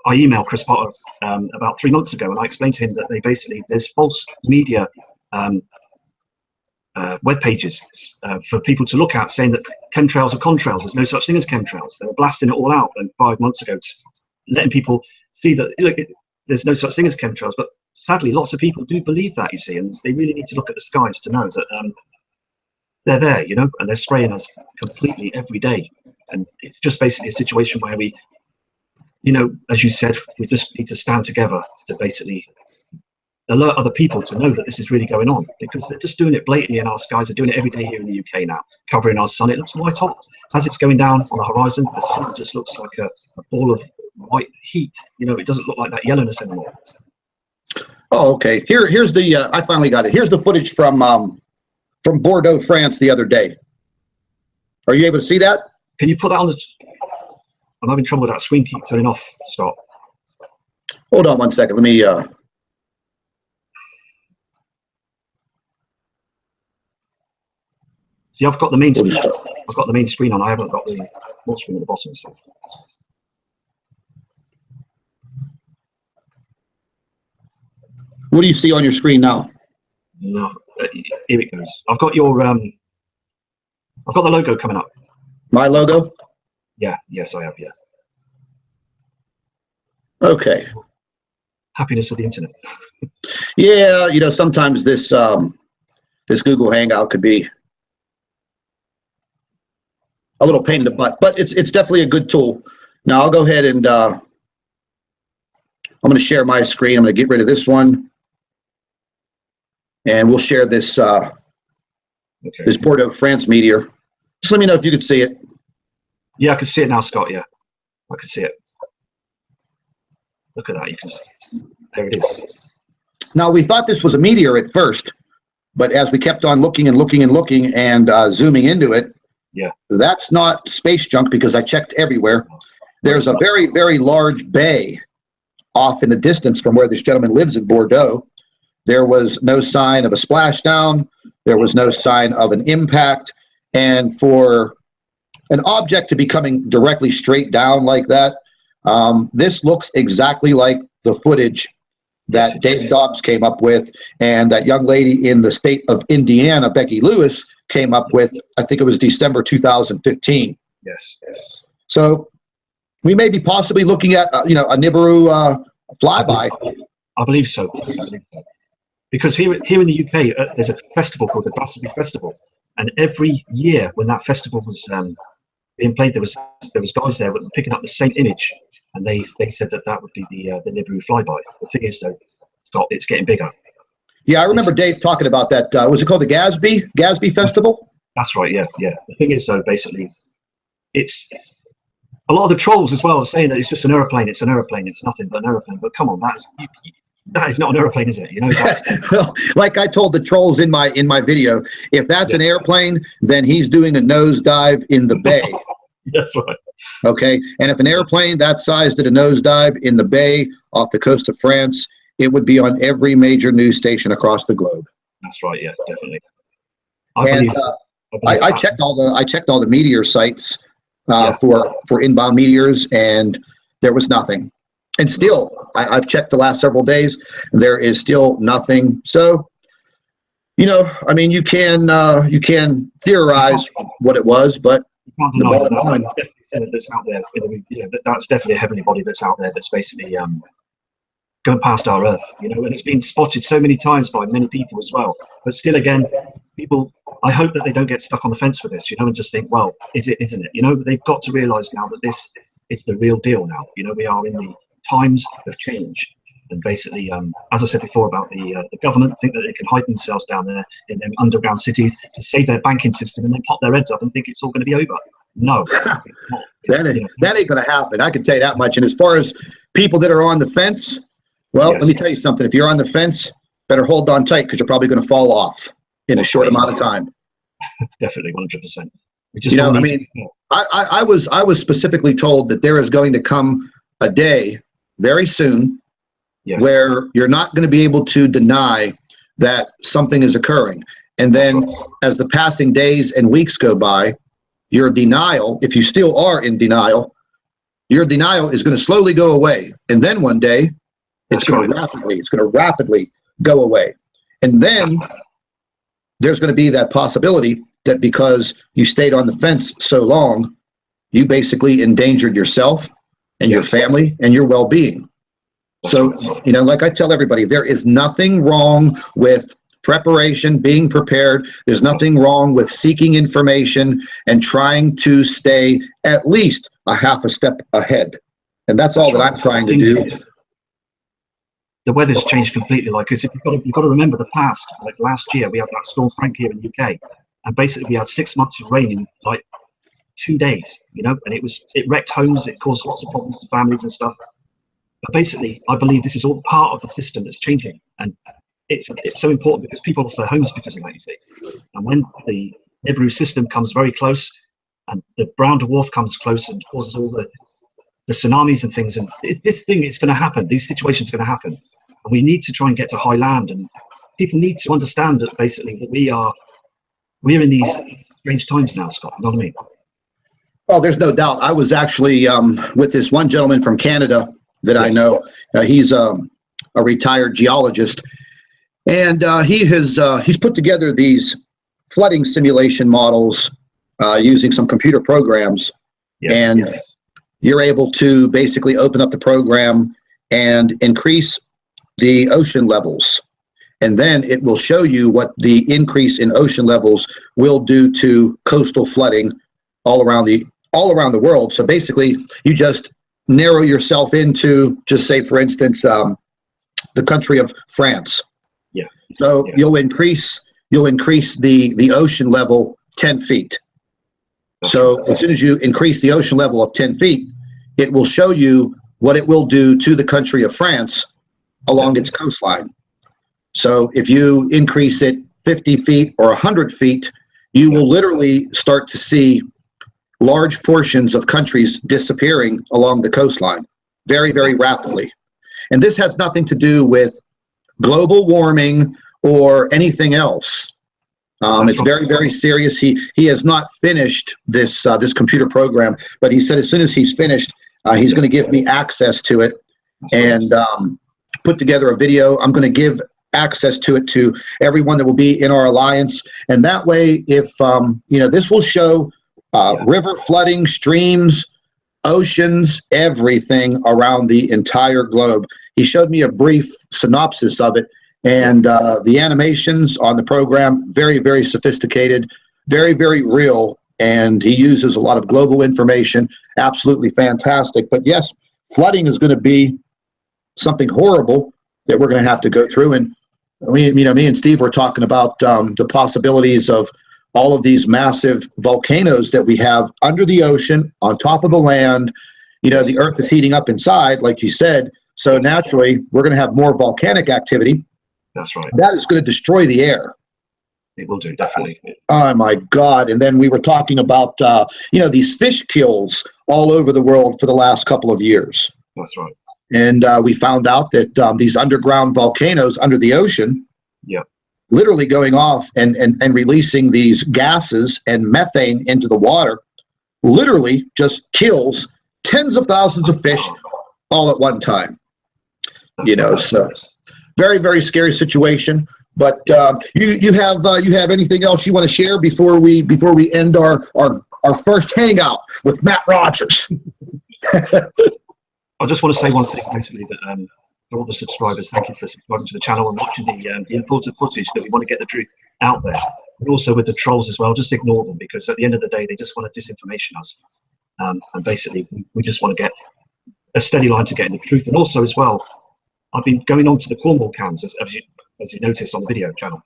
I emailed Chris Potter about 3 months ago, and I explained to him that they basically, there's false media web pages for people to look at saying that chemtrails are contrails. There's no such thing as chemtrails. They were blasting it all out 5 months ago, letting people see that, look, there's no such thing as chemtrails. But sadly, lots of people do believe that, you see, and they really need to look at the skies to know that they're there, you know, and they're spraying us completely every day. And it's just basically a situation where we, you know, as you said, we just need to stand together to basically alert other people to know that this is really going on, because they're just doing it blatantly in our skies. They're doing it every day here in the UK now, covering our sun. It looks white hot as it's going down on the horizon. The sun just looks like a ball of white heat. You know, it doesn't look like that yellowness anymore. Oh, okay. Here's the. I finally got it. Here's the footage from Bordeaux, France, the other day. Are you able to see that? Can you put that on the? I'm having trouble with that screen. Keep turning off, Scott. Hold on 1 second. Let me. See, I've got the main screen. I've got the main screen on. I haven't got the small screen at the bottom. So. What do you see on your screen now? No, here it goes. I've got your I've got the logo coming up. My logo? Yeah. Yes, I have. Yeah. Okay. Happiness of the internet. Yeah, you know, sometimes this this Google Hangout could be a little pain in the butt, but it's definitely a good tool. Now I'll go ahead and I'm going to share my screen. I'm going to get rid of this one, and we'll share this this Bordeaux, France meteor. Just let me know if you could see it. Yeah, I can see it now, Scott. Yeah, I can see it. Look at that. You can see. There it is. Now, we thought this was a meteor at first, but as we kept on looking and looking and looking and zooming into it, yeah, that's not space junk, because I checked everywhere. There's a very, very large bay off in the distance from where this gentleman lives in Bordeaux. There was no sign of a splashdown. There was no sign of an impact. And for an object to be coming directly straight down like that, this looks exactly like the footage that Dave Dobbs came up with, and that young lady in the state of Indiana, Becky Lewis, came up with. I think it was December 2015. Yes. So we may be possibly looking at you know, a NIBIRU flyby. I believe so. Because here in the UK, there's a festival called the Glastonbury Festival, and every year when that festival was being played, there was guys there picking up the same image, and they said that would be the NIBIRU flyby. The thing is, though, Scott, it's getting bigger. Yeah, I remember Dave talking about that. Was it called the Gatsby Festival? That's right. Yeah. The thing is, though, basically, it's a lot of the trolls as well are saying that it's just an aeroplane. It's an aeroplane. It's nothing but an aeroplane. But come on, that is not an airplane, is it? You know. Well, like I told the trolls in my video, if that's an airplane, then he's doing a nosedive in the bay. That's right. Okay, and if an airplane that size did a nosedive in the bay off the coast of France, it would be on every major news station across the globe. That's right. Yeah, definitely. I checked all the meteor sites for inbound meteors, and there was nothing. And still, I've checked the last several days, there is still nothing. So, you know, I mean, you can theorize what it was, but the bottom line. That's out there. You know, that's definitely a heavenly body that's out there that's basically going past our Earth. You know, and it's been spotted so many times by many people as well. But still, again, people. I hope that they don't get stuck on the fence with this. You know, and just think, well, is it? Isn't it? You know, they've got to realise now that this is the real deal. Now, you know, we are in the times of change, and basically, as I said before about the government, think that they can hide themselves down there in them underground cities to save their banking system, and then pop their heads up and think it's all going to be over. No, that ain't going to happen. I can tell you that much. And as far as people that are on the fence, well, let me tell you something. If you're on the fence, better hold on tight, because you're probably going to fall off in a short amount of time. Definitely, 100%. You know, I mean, I was specifically told that there is going to come a day very soon where you're not going to be able to deny that something is occurring. And then as the passing days and weeks go by, your denial, if you still are in denial, your denial is going to slowly go away. And then one day, it's going to rapidly go away. And then there's going to be that possibility that because you stayed on the fence so long, you basically endangered yourself and your family and your well-being. So, you know, like I tell everybody, there is nothing wrong with preparation, being prepared. There's nothing wrong with seeking information and trying to stay at least a half a step ahead. And that's all that I'm trying to do. The weather's changed completely. Like, you've got to remember the past. Like last year, we had that Storm Frank here in the UK, and basically we had 6 months of rain in like 2 days. You know, and it wrecked homes. It caused lots of problems to families and stuff. But basically, I believe this is all part of the system that's changing, and it's so important because people lost their homes because of that, you see. And when the NIBIRU system comes very close, and the brown dwarf comes close and causes all the tsunamis and things, and this thing is going to happen. These situations are going to happen, and we need to try and get to high land. And people need to understand that basically that we're in these strange times now, Scott. You know what I mean? Well, there's no doubt. I was actually with this one gentleman from Canada that I know. He's a retired geologist, and he's put together these flooding simulation models using some computer programs, and you're able to basically open up the program and increase the ocean levels, and then it will show you what the increase in ocean levels will do to coastal flooding all around the world. So basically, you just narrow yourself into, just say, for instance, the country of France. So you'll increase the ocean level 10 feet. So as soon as you increase the ocean level of 10 feet, it will show you what it will do to the country of France along its coastline. So if you increase it 50 feet or 100 feet, you will literally start to see large portions of countries disappearing along the coastline very, very rapidly. And this has nothing to do with global warming or anything else. It's very, very serious. He has not finished this this computer program, but he said as soon as he's finished, he's going to give me access to it and put together a video. I'm going to give access to it to everyone that will be in our alliance, and that way, if you know, this will show river flooding, streams, oceans, everything around the entire globe. He showed me a brief synopsis of it, and the animations on the program, very, very sophisticated, very, very real, and he uses a lot of global information. Absolutely fantastic. But yes, flooding is going to be something horrible that we're going to have to go through. And me and Steve were talking about the possibilities of all of these massive volcanoes that we have under the ocean, on top of the land. You know, the earth is heating up inside, like you said. So naturally, we're going to have more volcanic activity. That's right. That is going to destroy the air. It will do, definitely. Oh my God. And then we were talking about, you know, these fish kills all over the world for the last couple of years. That's right. And we found out that these underground volcanoes under the ocean, literally going off and releasing these gases and methane into the water, literally just kills tens of thousands of fish all at one time. You know, so very, very scary situation. But you have anything else you want to share before we end our first hangout with Matt Rogers? I just want to say one thing, basically, that for all the subscribers, thank you for subscribing to the channel and watching the important footage, that we want to get the truth out there. And also with the trolls as well, just ignore them, because at the end of the day, they just want to disinformation us. And basically, we just want to get a steady line to getting the truth. And also as well, I've been going on to the Cornwall cams, as you noticed on the video channel.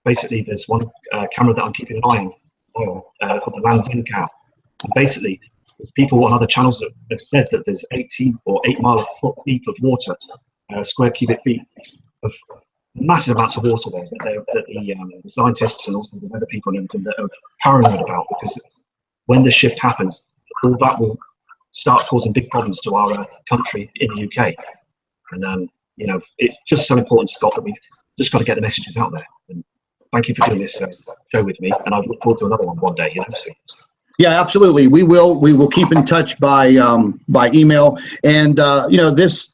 Basically, there's one camera that I'm keeping an eye on, called the Land's End cam. And basically, there's people on other channels that have said that there's 18 or 8 mile foot deep of water, square cubic feet of massive amounts of water there that the scientists and also the weather people and everything that are paranoid about, because when the shift happens, all that will start causing big problems to our country in the UK. And you know, it's just so important, Scott, that we just got to get the messages out there. And thank you for doing this show with me, and I look forward to another one day. So. Yeah, absolutely. We will keep in touch by email, and this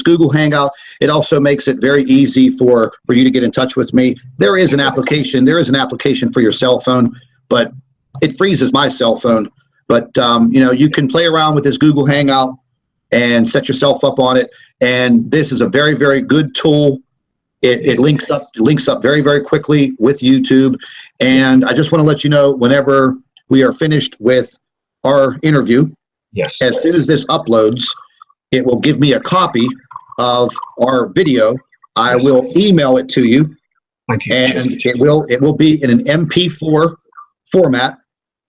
Google Hangout, it also makes it very easy for you to get in touch with me. There is an application. There is an application for your cell phone, but it freezes my cell phone. But you can play around with this Google Hangout and set yourself up on it. And this is a very, very good tool. It links up very, very quickly with YouTube. And I just want to let you know, whenever we are finished with our interview, yes, as soon as this uploads, it will give me a copy of our video. I will email it to you. Thank you. And it will be in an MP4 format.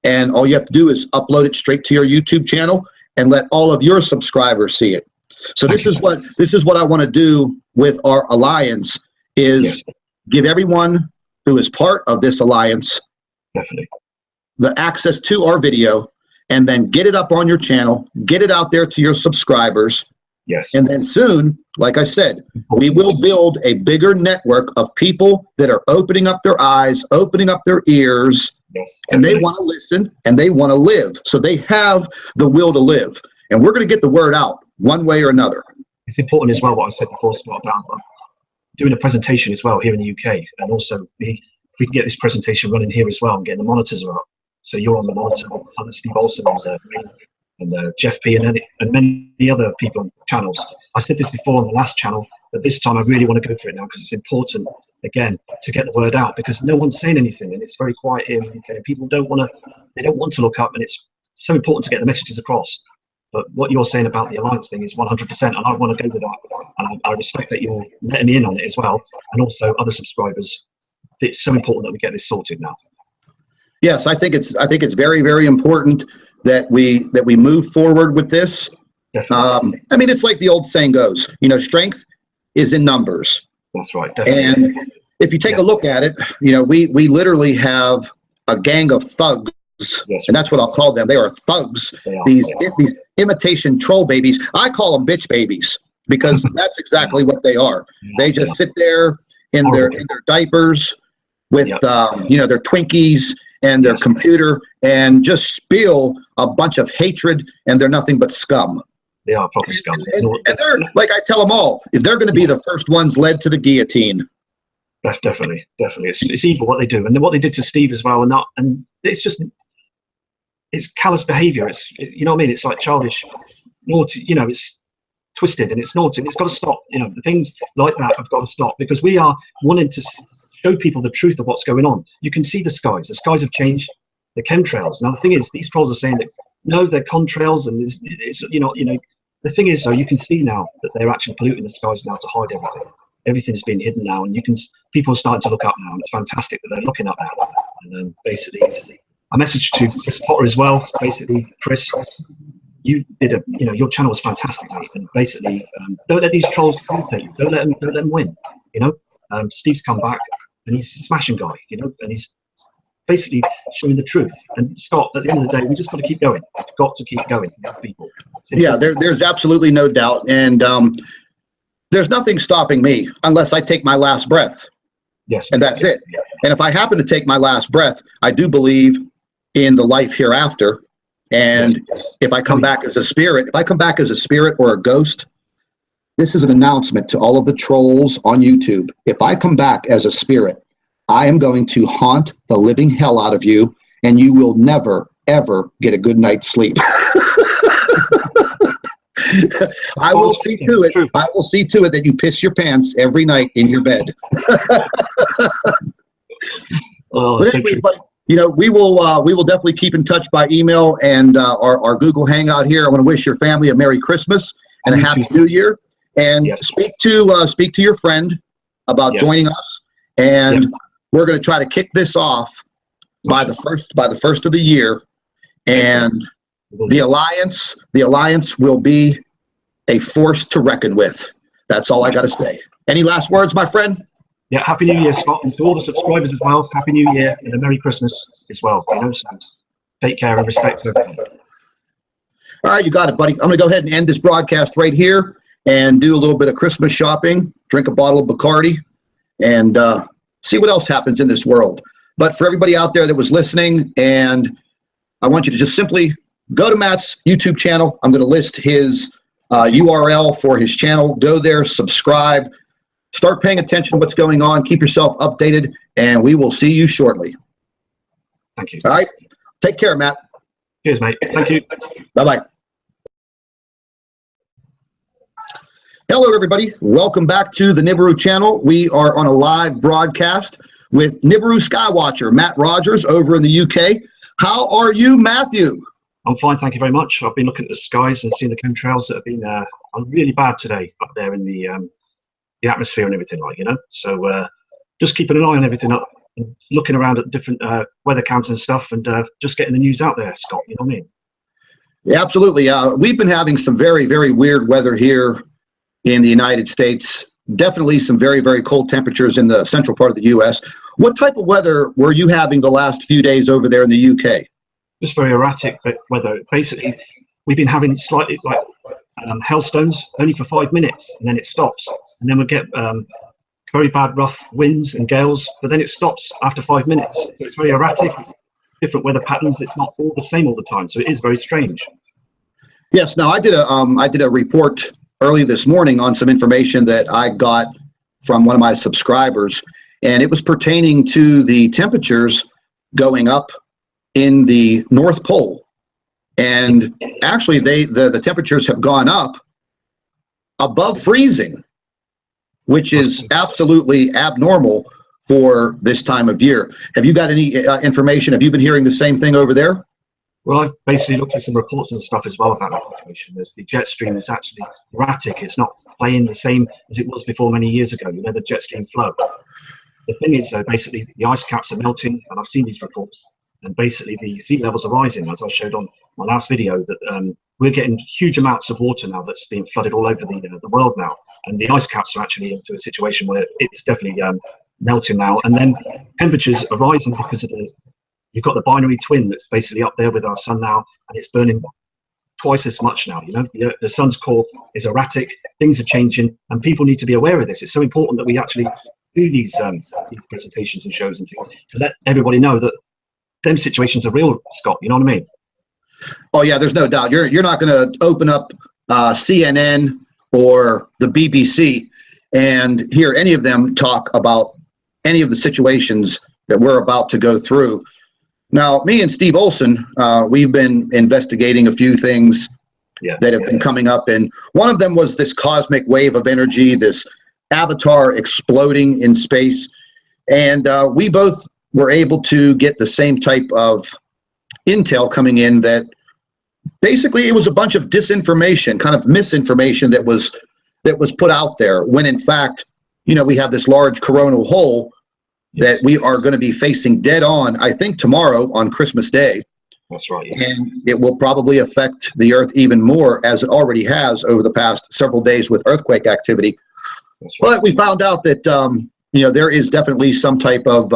And all you have to do is upload it straight to your YouTube channel and let all of your subscribers see it. So this is what I want to do with our alliance, is give everyone who is part of this alliance definitely the access to our video, and then get it up on your channel, get it out there to your subscribers. Yes. And then soon, like I said, we will build a bigger network of people that are opening up their eyes, opening up their ears, and they want to listen and they want to live. So they have the will to live. And we're going to get the word out one way or another. It's important as well, what I said before, Scott, about doing a presentation as well here in the UK. And also, if we can get this presentation running here as well and getting the monitors up. So you're on the monitor, Steve Olsen was there, and Jeff P and many other people on channels. I said this before on the last channel, but this time I really want to go for it now, because it's important, again, to get the word out, because no one's saying anything and it's very quiet here in the UK. People don't want to look up, and it's so important to get the messages across. But what you're saying about the alliance thing is 100%, and I want to go with that. And I respect that you're letting me in on it as well, and also other subscribers. It's so important that we get this sorted now. Yes, I think it's very, very important that we move forward with this. I mean, it's like the old saying goes, strength is in numbers. That's right. Definitely. And if you take a look at it, we literally have a gang of thugs, and that's what I'll call them. They are thugs. These imitation troll babies. I call them bitch babies, because that's exactly what they are. They just sit there in their diapers with their Twinkies and their computer, and just spill a bunch of hatred, and they're nothing but scum. They are proper scum. And they're, like I tell them all, they're going to be the first ones led to the guillotine. That's definitely. It's evil what they do, and what they did to Steve as well, and it's callous behaviour. It's what I mean. It's like childish, naughty. It's twisted and it's naughty. And it's got to stop. The things like that have got to stop, because we are wanting to show people the truth of what's going on. You can see the skies. The skies have changed. The chemtrails. Now the thing is, these trolls are saying that no, they're contrails, and it's the thing is, though, you can see now that they're actually polluting the skies now to hide everything. Everything's been hidden now, and people are starting to look up now, and it's fantastic that they're looking up now. And basically, a message to Chris Potter as well. Basically, Chris, you did your channel was fantastic, mate. And basically, don't let these trolls commentate you. Don't let them win. Steve's come back, and he's a smashing guy. And he's basically showing the truth. And Scott, at the end of the day, we just got to keep going. We've got to keep going, people. Yeah, there's absolutely no doubt, and there's nothing stopping me unless I take my last breath. Yes, and that's it. And if I happen to take my last breath, I do believe in the life hereafter. And if I come back as a spirit, or a ghost, this is an announcement to all of the trolls on YouTube. If I come back as a spirit, I am going to haunt the living hell out of you, and you will never, ever get a good night's sleep. I will see to it that you piss your pants every night in your bed. But anyway, we will definitely keep in touch by email and our Google Hangout here. I want to wish your family a Merry Christmas and a Happy New Year, and speak to your friend about joining us, and we're going to try to kick this off by the first of the year, and the alliance will be a force to reckon with. That's all I got to say. Any last words, my friend? Yeah, Happy New Year, Scott, and to all the subscribers as well. Happy New Year and a Merry Christmas as well. So take care and respect to everyone. All right, you got it, buddy. I'm going to go ahead and end this broadcast right here and do a little bit of Christmas shopping, drink a bottle of Bacardi, and see what else happens in this world. But for everybody out there that was listening, and I want you to just simply go to Matt's YouTube channel. I'm going to list his URL for his channel. Go there, subscribe, start paying attention to what's going on. Keep yourself updated, and we will see you shortly. Thank you. All right. Take care, Matt. Cheers, mate. Thank you. Bye-bye. Hello, everybody. Welcome back to the NIBIRU channel. We are on a live broadcast with NIBIRU Skywatcher, Matt Rogers, over in the UK. How are you, Matthew? I'm fine, thank you very much. I've been looking at the skies and seeing the chemtrails that have been really bad today up there in the atmosphere and everything, like, you know. So just keeping an eye on everything up, and looking around at different weather counts and stuff, and just getting the news out there, Scott. You know what I mean? Yeah, absolutely. We've been having some very, very weird weather here in the United States. Definitely some very, very cold temperatures in the central part of the U.S. What type of weather were you having the last few days over there in the UK? Just very erratic weather. Basically, we've been having slightly like hailstones only for 5 minutes, and then it stops. And then we get very bad rough winds and gales, but then it stops after 5 minutes. So it's very erratic, different weather patterns. It's not all the same all the time, so it is very strange. Yes. Now, I did a report early this morning on some information that I got from one of my subscribers, and it was pertaining to the temperatures going up in the North Pole. And actually, the temperatures have gone up above freezing, which is absolutely abnormal for this time of year. Have you got any information? Have you been hearing the same thing over there? Well, I've basically looked at some reports and stuff as well about that situation. There's the jet stream is actually erratic. It's not playing the same as it was before many years ago, you know, the jet stream flow. The thing is, though, basically the ice caps are melting, and I've seen these reports, and basically the sea levels are rising, as I showed on my last video, that we're getting huge amounts of water now that's being flooded all over the world now, and the ice caps are actually into a situation where it's definitely melting now, and then temperatures are rising because of the you've got the binary twin that's basically up there with our sun now, and it's burning twice as much now. You know, the sun's core is erratic, things are changing, and people need to be aware of this. It's so important that we actually do these presentations and shows and things to let everybody know that them situations are real, Scott. You know what I mean? Oh yeah, there's no doubt. You're not going to open up CNN or the BBC and hear any of them talk about any of the situations that we're about to go through. Now, me and Steve Olson, we've been investigating a few things that have been coming up, and one of them was this cosmic wave of energy, this avatar exploding in space, and we both were able to get the same type of intel coming in that basically it was a bunch of disinformation, kind of misinformation that was put out there, when in fact, you know, we have this large coronal hole that we are going to be facing dead on, I think, tomorrow on Christmas Day. That's right. And it will probably affect the Earth even more, as it already has over the past several days with earthquake activity. That's right. But we found out that, you know, there is definitely some type of,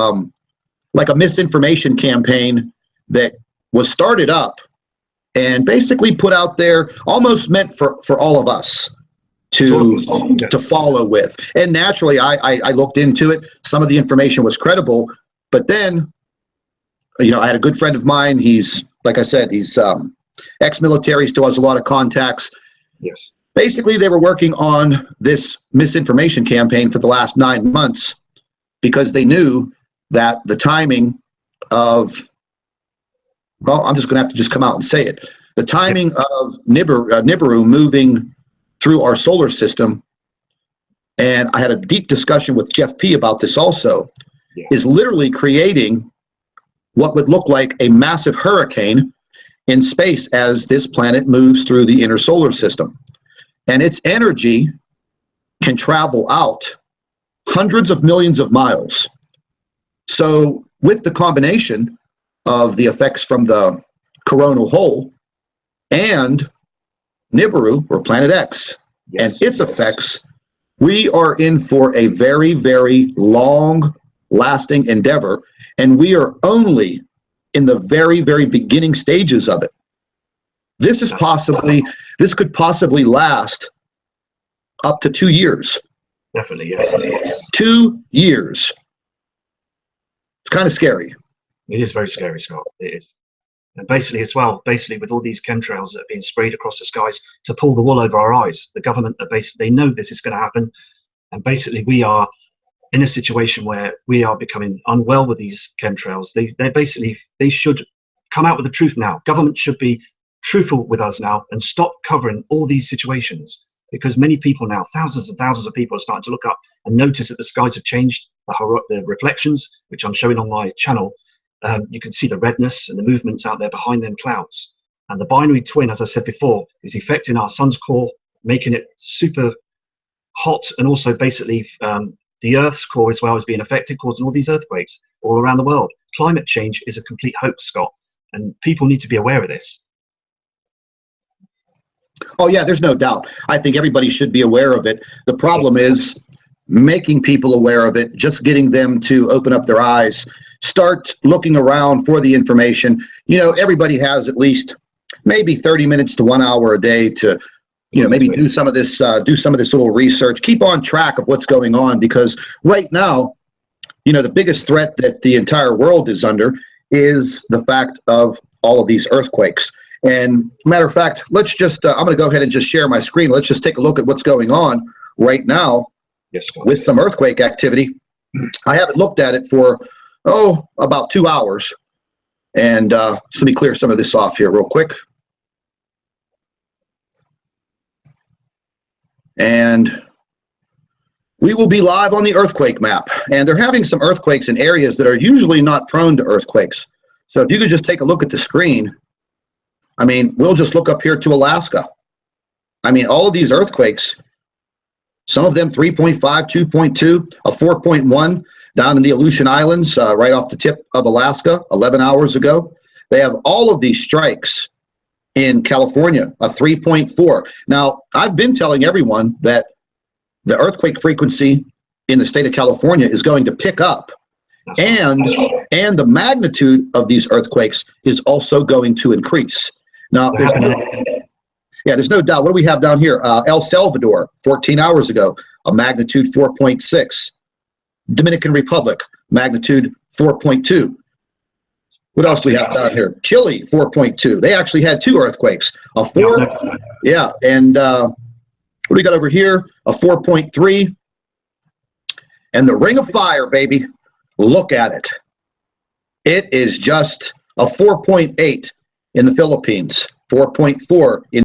like a misinformation campaign that was started up and basically put out there, almost meant for all of us to follow with. And naturally, I looked into it. Some of the information was credible, but then, you know, I had a good friend of mine. He's, like I said, he's ex-military, still has a lot of contacts. Yes. Basically, they were working on this misinformation campaign for the last 9 months because they knew that the timing of, well, I'm just going to have to just come out and say it. The timing of NIBIRU moving through our solar system, and I had a deep discussion with Jeff P. about this also, is literally creating what would look like a massive hurricane in space as this planet moves through the inner solar system. And its energy can travel out hundreds of millions of miles. So with the combination of the effects from the coronal hole and NIBIRU, or Planet X, and its effects, we are in for a very, very long-lasting endeavor, and we are only in the very, very beginning stages of it. This could possibly last up to 2 years. Definitely, yes. 2 years. It's kind of scary. It is very scary, Scott. It is. And basically, as well, with all these chemtrails that are being sprayed across the skies to pull the wool over our eyes, the government are they know this is going to happen, and basically we are in a situation where we are becoming unwell with these chemtrails. They should come out with the truth now. Government should be truthful with us now and stop covering all these situations, because many people now, thousands and thousands of people, are starting to look up and notice that the skies have changed. The reflections, which I'm showing on my channel, you can see the redness and the movements out there behind them clouds. And the binary twin, as I said before, is affecting our sun's core, making it super hot, and also basically the Earth's core as well is being affected, causing all these earthquakes all around the world. Climate change is a complete hoax, Scott, and people need to be aware of this. Oh yeah, there's no doubt. I think everybody should be aware of it. The problem is making people aware of it, just getting them to open up their eyes, start looking around for the information. You know, everybody has at least maybe 30 minutes to 1 hour a day to, you know, maybe do some of this little research, keep on track of what's going on, because right now, you know, the biggest threat that the entire world is under is the fact of all of these earthquakes. And matter of fact, let's just, I'm going to go ahead and just share my screen. Let's just take a look at what's going on right now with some earthquake activity. I haven't looked at it for, about 2 hours. And so let me clear some of this off here real quick. And we will be live on the earthquake map. And they're having some earthquakes in areas that are usually not prone to earthquakes. So if you could just take a look at the screen, I mean, we'll just look up here to Alaska. I mean, all of these earthquakes, some of them 3.5, 2.2, a 4.1 down in the Aleutian Islands, right off the tip of Alaska, 11 hours ago. They have all of these strikes in California, a 3.4. Now, I've been telling everyone that the earthquake frequency in the state of California is going to pick up, and the magnitude of these earthquakes is also going to increase. Now, there's no doubt. What do we have down here? El Salvador, 14 hours ago, a magnitude 4.6. Dominican Republic, magnitude 4.2. What else do we have down here? Chile, 4.2. They actually had 2 earthquakes. A 4, yeah, and what do we got over here? A 4.3. And the Ring of Fire, baby. Look at it. It is just a 4.8 in the Philippines, 4.4 in